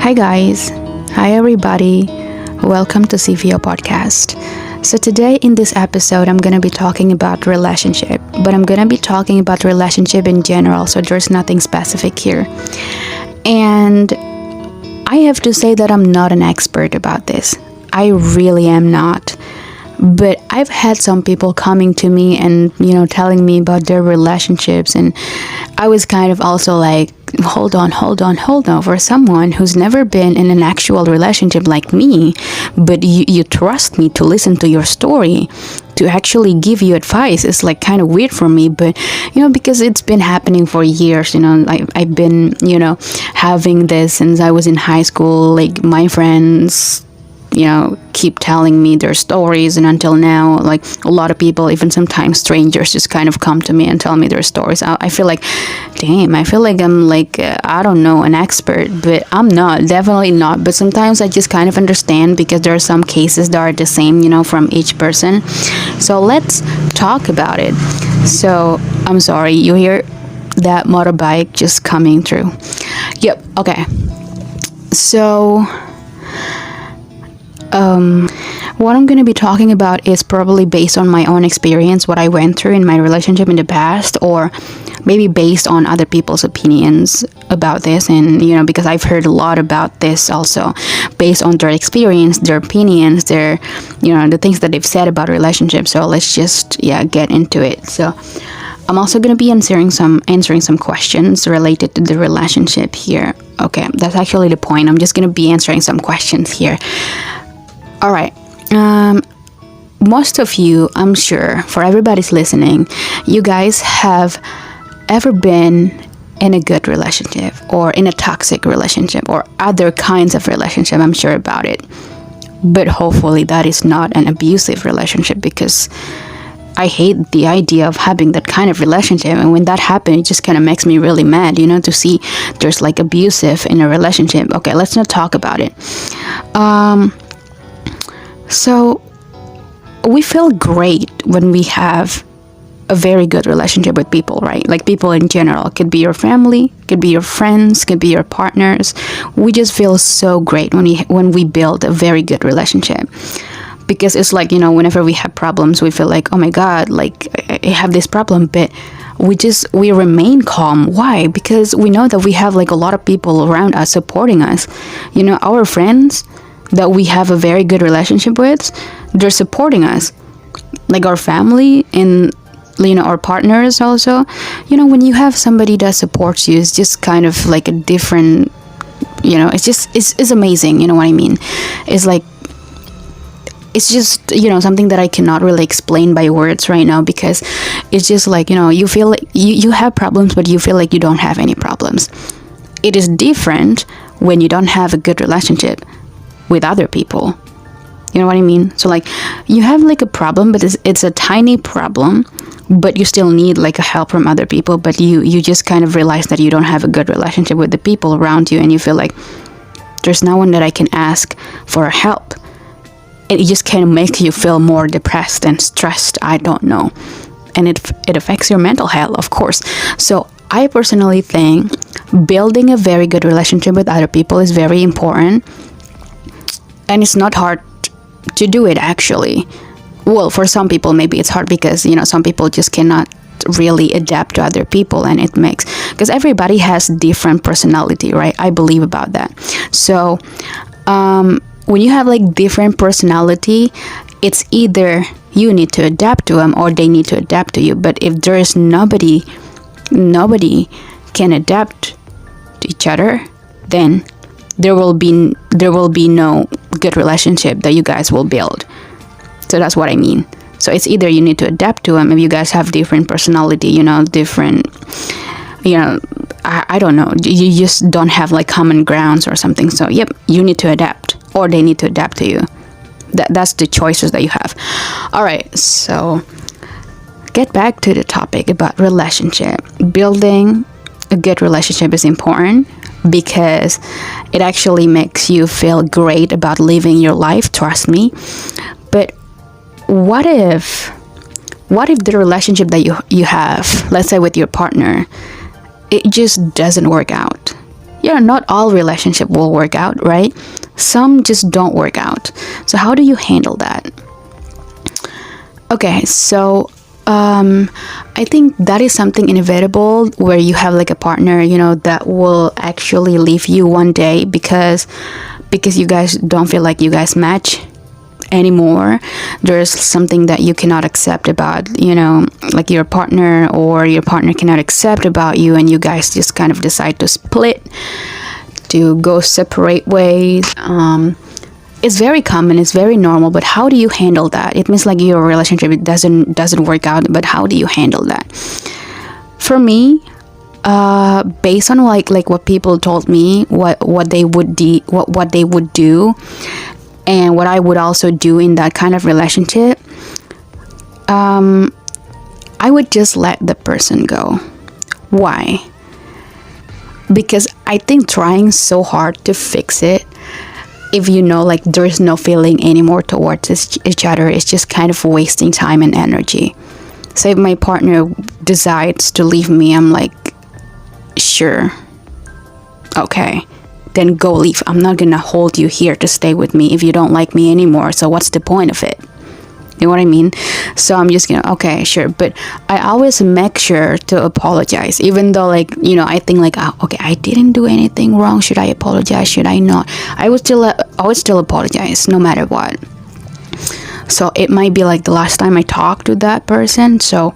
Hi guys. Hi everybody. Welcome to Sefeo podcast. So today in this episode I'm going to be talking about relationship, but I'm going to be talking about relationship in general, so there's nothing specific here. And I have to say that I'm not an expert about this. I really am not. But I've had some people coming to me and, telling me about their relationships, and I was kind of also like, hold on. For someone who's never been in an actual relationship like me, but you trust me to listen to your story, to actually give you advice, is like kind of weird for me. But, because it's been happening for years, I've been, having this since I was in high school. Like my friends, keep telling me their stories, and until now, like a lot of people, even sometimes strangers, just kind of come to me and tell me their stories. I feel like, damn, I feel like I'm like, I don't know, an expert, but I'm not, definitely not. But sometimes I just kind of understand, because there are some cases that are the same, from each person. So let's talk about it. So I'm sorry, you hear that motorbike just coming through. Yep, okay. So what I'm going to be talking about is probably based on my own experience, what I went through in my relationship in the past, or maybe based on other people's opinions about this. And, because I've heard a lot about this also, based on their experience, their opinions, their, the things that they've said about relationships. So let's just, get into it. So I'm also going to be answering some questions related to the relationship here. Okay, that's actually the point. I'm just going to be answering some questions here. All right. Most of you, I'm sure, for everybody's listening, you guys have ever been in a good relationship, or in a toxic relationship, or other kinds of relationship. I'm sure about it. But hopefully that is not an abusive relationship, because I hate the idea of having that kind of relationship. And when that happens, it just kind of makes me really mad, to see there's like abusive in a relationship. Okay, let's not talk about it. So we feel great when we have a very good relationship with people, right? Like people in general. Could be your family, could be your friends, could be your partners. We just feel so great when we build a very good relationship. Because it's like, whenever we have problems, we feel like, oh my God, like I have this problem, but we remain calm. Why? Because we know that we have like a lot of people around us supporting us. Our friends that we have a very good relationship with, they're supporting us. Like our family and, our partners also. When you have somebody that supports you, it's just kind of like a different, it's amazing. You know what I mean? It's like, it's just, something that I cannot really explain by words right now, because it's just like, you feel like you have problems, but you feel like you don't have any problems. It is different when you don't have a good relationship with other people. You know what I mean? So like you have like a problem, but it's a tiny problem, but you still need like a help from other people, but you just kind of realize that you don't have a good relationship with the people around you, and you feel like there's no one that I can ask for help. It just kind of makes you feel more depressed and stressed. I don't know. And it affects your mental health, of course. So I personally think building a very good relationship with other people is very important. And it's not hard to do it, actually. Well, for some people, maybe it's hard because, some people just cannot really adapt to other people, and it makes, because everybody has different personality, right? I believe about that. So, when you have like different personality, it's either you need to adapt to them or they need to adapt to you. But if there is nobody can adapt to each other, then there will be no good relationship that you guys will build. So that's what I mean. So it's either you need to adapt to them if you guys have different personality, different, I don't know, you just don't have like common grounds or something. So yep, you need to adapt, or they need to adapt to you. That's the choices that you have. All right, so get back to the topic about relationship. Building a good relationship is important, because it actually makes you feel great about living your life, trust me. But what if the relationship that you have, let's say with your partner, it just doesn't work out? not all relationship will work out, right? Some just don't work out. So how do you handle that? Okay, so I think that is something inevitable, where you have like a partner, that will actually leave you one day because you guys don't feel like you guys match anymore. There's something that you cannot accept about, like your partner, or your partner cannot accept about you, and you guys just kind of decide to split, to go separate ways. It's very common, it's very normal, but how do you handle that? It means like your relationship, it doesn't work out, but how do you handle that? For me, based on like what people told me, what they would do, and what I would also do in that kind of relationship, I would just let the person go. Why? Because I think trying so hard to fix it, if like there's no feeling anymore towards each other, it's just kind of wasting time and energy. So if my partner decides to leave me, I'm like, sure, okay, then go leave. I'm not gonna hold you here to stay with me if you don't like me anymore. So what's the point of it? You know what I mean? So I'm just gonna, okay, sure. But I always make sure to apologize, even though I think like, okay, I didn't do anything wrong. Should I apologize? Should I not? I would still apologize no matter what. So it might be like the last time I talked to that person. So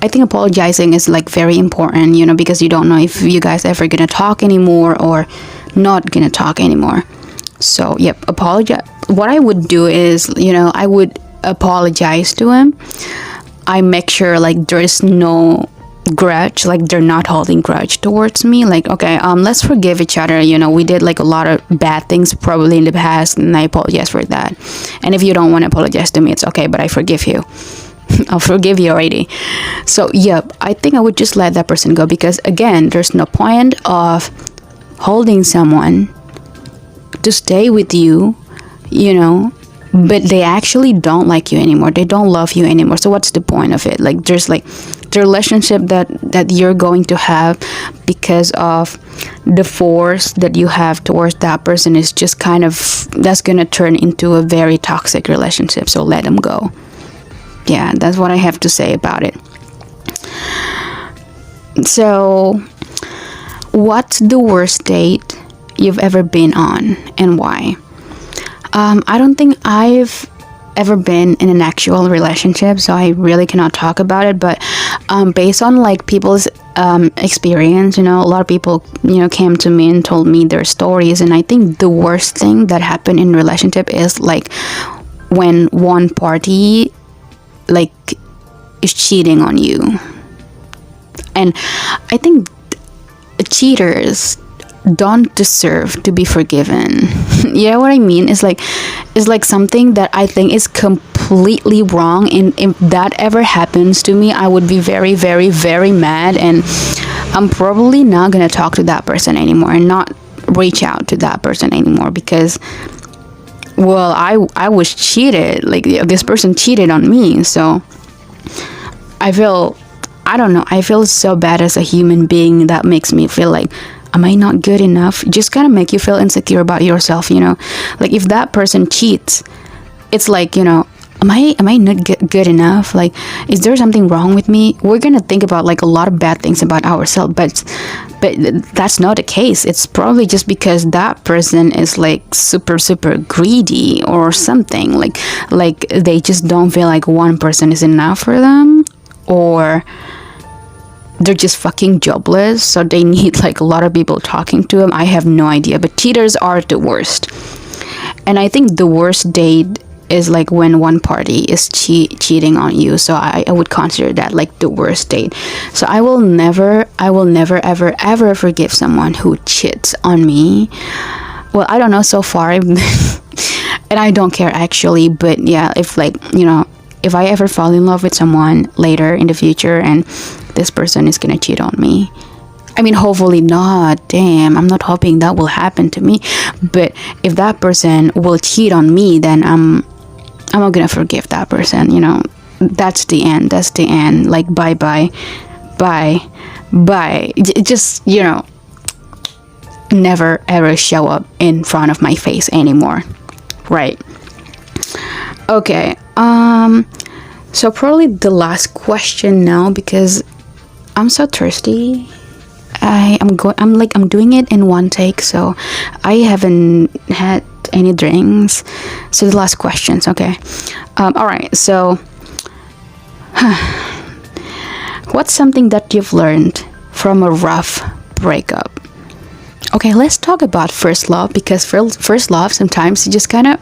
I think apologizing is like very important, because you don't know if you guys ever gonna talk anymore or not gonna talk anymore. So yep, apologize. What I would do is, I would apologize to him. I make sure like there is no grudge, like they're not holding grudge towards me, like, okay, let's forgive each other. We did like a lot of bad things probably in the past, and I apologize for that. And if you don't want to apologize to me, it's okay, but I forgive you. I'll forgive you already. So yep, I think I would just let that person go, because again, there's no point of holding someone to stay with you, but they actually don't like you anymore, they don't love you anymore. So what's the point of it? Like, there's like the relationship that you're going to have because of the force that you have towards that person is just kind of, that's gonna turn into a very toxic relationship. So let them go. Yeah, that's what I have to say about it. So what's the worst date you've ever been on, and why? I don't think I've ever been in an actual relationship, so I really cannot talk about it. But based on like people's experience, a lot of people came to me and told me their stories, and I think the worst thing that happened in relationship is like when one party like is cheating on you. And I think cheaters don't deserve to be forgiven. You know what I mean? It's like something that I think is completely wrong, and if that ever happens to me, I would be very, very, very mad, and I'm probably not gonna talk to that person anymore and not reach out to that person anymore, because well, I was cheated. Like, this person cheated on me. So I feel so bad as a human being. That makes me feel like, am I not good enough? Just kind of make you feel insecure about yourself, like if that person cheats, it's like, am I not good enough? Like, is there something wrong with me? We're gonna think about like a lot of bad things about ourselves, but that's not the case. It's probably just because that person is like super greedy or something, like they just don't feel like one person is enough for them, or they're just fucking jobless, so they need like a lot of people talking to them. I have no idea, but cheaters are the worst. And I think the worst date is like when one party is cheating on you. So I would consider that like the worst date. So I will never ever forgive someone who cheats on me. Well, I don't know so far. And I don't care actually, but yeah, if like, if I ever fall in love with someone later in the future and this person is gonna cheat on me, I mean, hopefully not. Damn, I'm not hoping that will happen to me. But if that person will cheat on me, then I'm not gonna forgive that person. That's the end. That's the end. Like, bye. Just never ever show up in front of my face anymore, right? Okay, so probably the last question now, because I'm so thirsty. I'm doing it in one take, so I haven't had any drinks. So the last questions, okay. All right, so what's something that you've learned from a rough breakup? Okay, let's talk about first love, because first love sometimes you just kind of,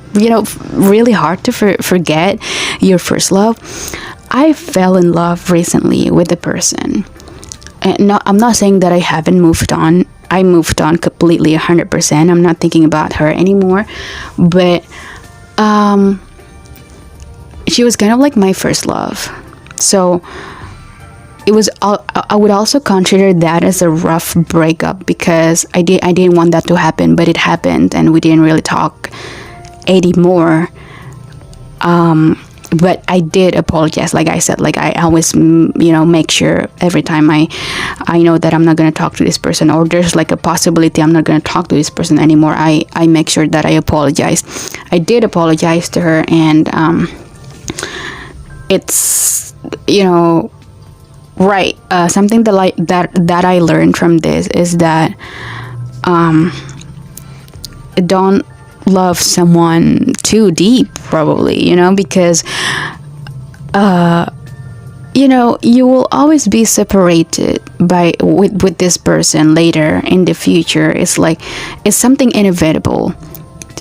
really hard to forget your first love. I fell in love recently with a person. And no, I'm not saying that I haven't moved on. I moved on completely 100%. I'm not thinking about her anymore. But she was kind of like my first love. So it was, I would also consider that as a rough breakup, because I didn't want that to happen, but it happened, and we didn't really talk anymore. But I did apologize, like I said. Like, I always make sure every time I know that I'm not going to talk to this person, or there's like a possibility I'm not going to talk to this person anymore, I make sure that I apologize. I did apologize to her, and it's right. Something that I learned from this is that don't love someone too deep, probably, because you will always be separated with this person later in the future. It's something inevitable.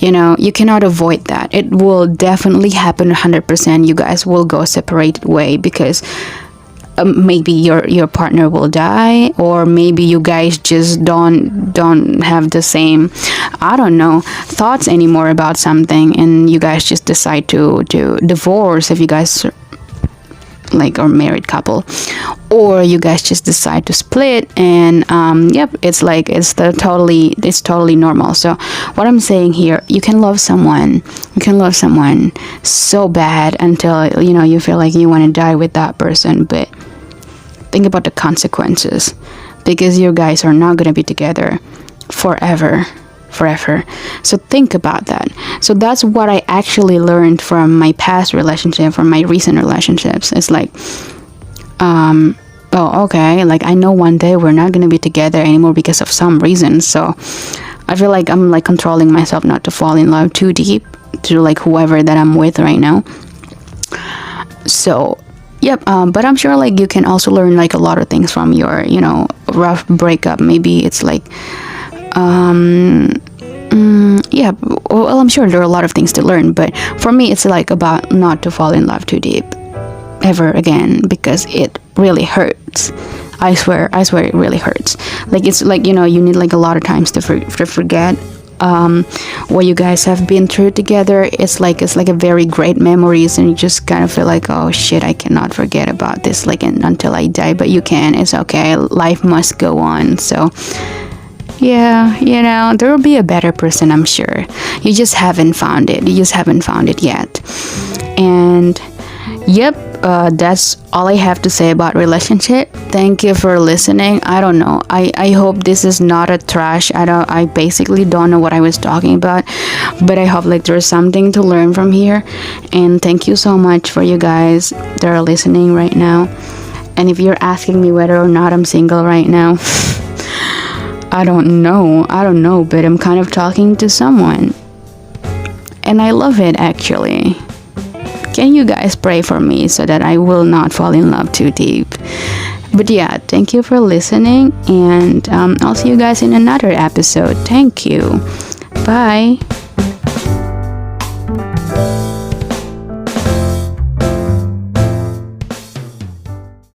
You cannot avoid that. It will definitely happen 100%. You guys will go separated way, because maybe your partner will die, or maybe you guys just don't have the same, I don't know, thoughts anymore about something, and you guys just decide to divorce if you guys are married couple, or you guys just decide to split, and it's totally normal. So what I'm saying here, you can love someone so bad until you feel like you want to die with that person, but think about the consequences, because you guys are not going to be together forever. So think about that. So that's what I actually learned from my past relationship, from my recent relationships. It's like, okay, like I know one day we're not going to be together anymore because of some reason. So I feel like I'm like controlling myself not to fall in love too deep to like whoever that I'm with right now. So yep, but I'm sure like you can also learn like a lot of things from your rough breakup. Maybe it's like well, I'm sure there are a lot of things to learn, but for me it's like about not to fall in love too deep ever again, because it really hurts. I swear it really hurts. Like, it's like, you need like a lot of times to forget what you guys have been through together. It's like a very great memories, and you just kind of feel like, oh shit, I cannot forget about this until I die. But you can. It's okay, life must go on. So yeah, there will be a better person, I'm sure. You just haven't found it yet. And yep, that's all I have to say about relationship. Thank you for listening. I don't know, I hope this is not a trash. I basically don't know what I was talking about, but I hope like there's something to learn from here. And thank you so much for you guys that are listening right now. And if you're asking me whether or not I'm single right now, I don't know, but I'm kind of talking to someone, and I love it, actually. Can you guys pray for me so that I will not fall in love too deep? But yeah, thank you for listening, and I'll see you guys in another episode. Thank you. Bye.